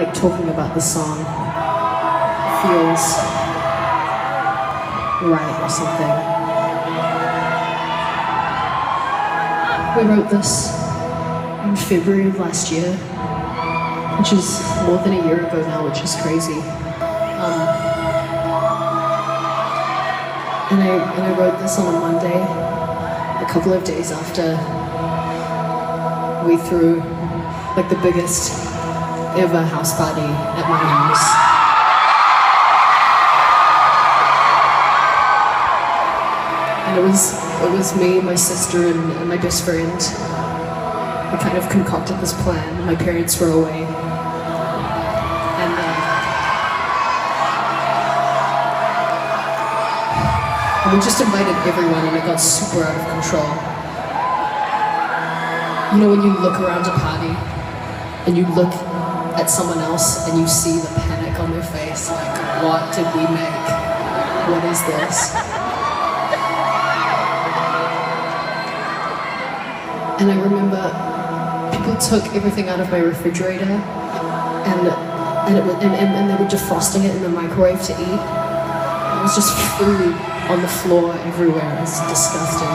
like talking about the song. It feels right or something. We wrote this in February of last year, which is more than a year ago now, which is crazy. And I wrote this on a Monday, a couple of days after we threw like the biggest ever house party at my house. And it was me, my sister, and my best friend. We kind of concocted this plan. My parents were away. And we just invited everyone, and it got super out of control. You know when you look around a party and you look at someone else and you see the panic on their face, like, what did we make? What is this? And I remember people took everything out of my refrigerator and they were defrosting it in the microwave to eat. It was just food on the floor everywhere. It was disgusting.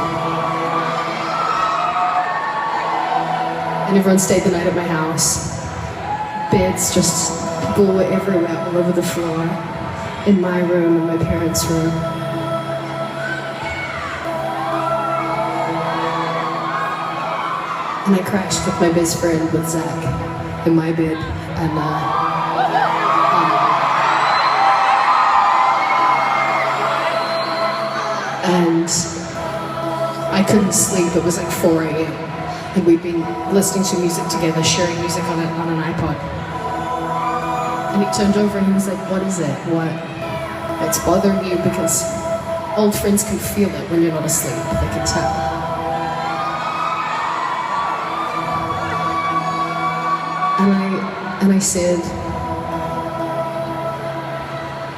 And everyone stayed the night at my house. Beds, just people were everywhere, all over the floor, in my room, in my parents' room. And I crashed with my best friend, with Zach, in my bed, and I couldn't sleep. It was like 4 a.m. And we'd been listening to music together, sharing music on an iPod. And he turned over and he was like, what is it? What? It's bothering you? Because old friends can feel it when you're not asleep. They can tell. And I said,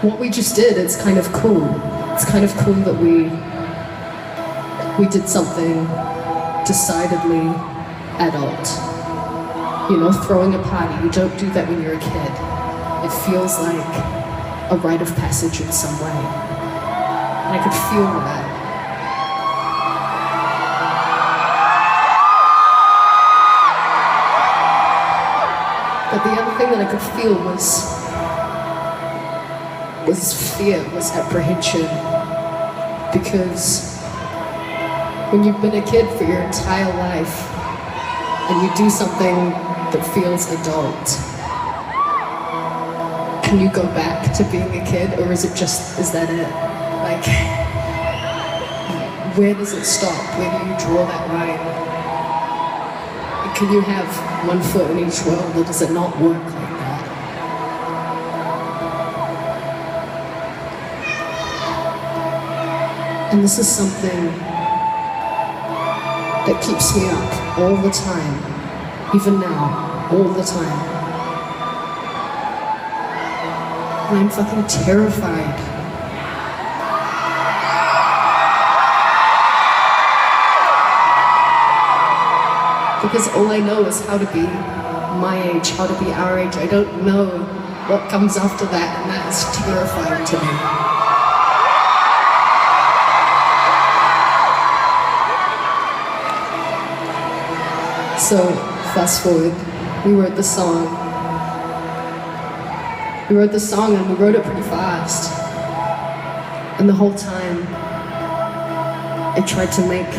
what we just did, it's kind of cool. It's kind of cool that we did something decidedly adult. You know, throwing a party, you don't do that when you're a kid. It feels like a rite of passage in some way. And I could feel that. But the other thing that I could feel was fear, was apprehension. Because when you've been a kid for your entire life and you do something that feels adult, can you go back to being a kid, or is that it? Like, where does it stop? Where do you draw that line? Can you have one foot in each world, or does it not work like that? And this is something that keeps me up all the time, even now, all the time. And I'm fucking terrified. Because all I know is how to be my age, how to be our age. I don't know what comes after that, and that is terrifying to me. So, fast forward, we wrote the song. We wrote the song and we wrote it pretty fast. And the whole time, I tried to make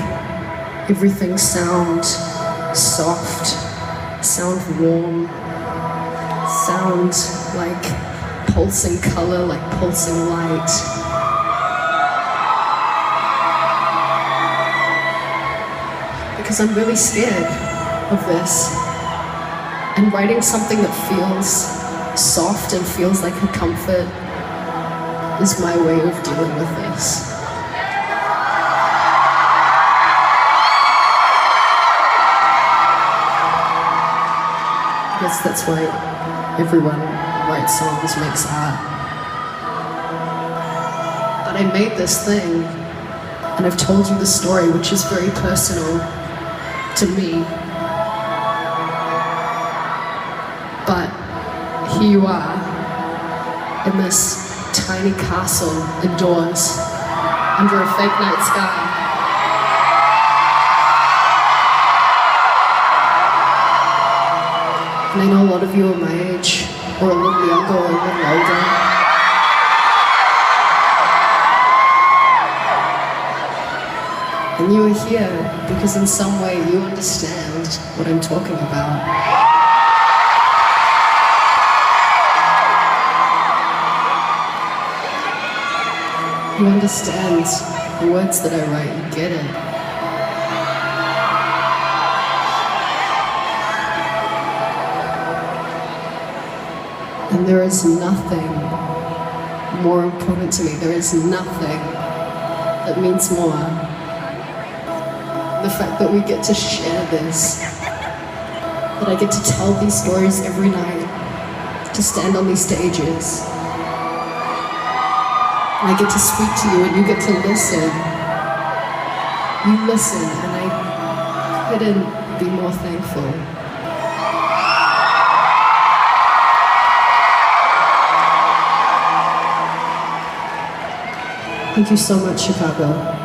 everything sound soft, sound warm, sound like pulsing color, like pulsing light. Because I'm really scared of this. And writing something that feels soft and feels like a comfort is my way of dealing with this. I guess that's why everyone writes songs, makes art. But I made this thing, and I've told you the story, which is very personal to me. But here you are in this tiny castle indoors under a fake night sky. And I know a lot of you are my age, or a little younger, or a little older. And you are here because in some way you understand what I'm talking about. You understand the words that I write, you get it. And there is nothing more important to me. There is nothing that means more. The fact that we get to share this, that I get to tell these stories every night, to stand on these stages. I get to speak to you and you get to listen. You listen and I couldn't be more thankful. Thank you so much, Chicago.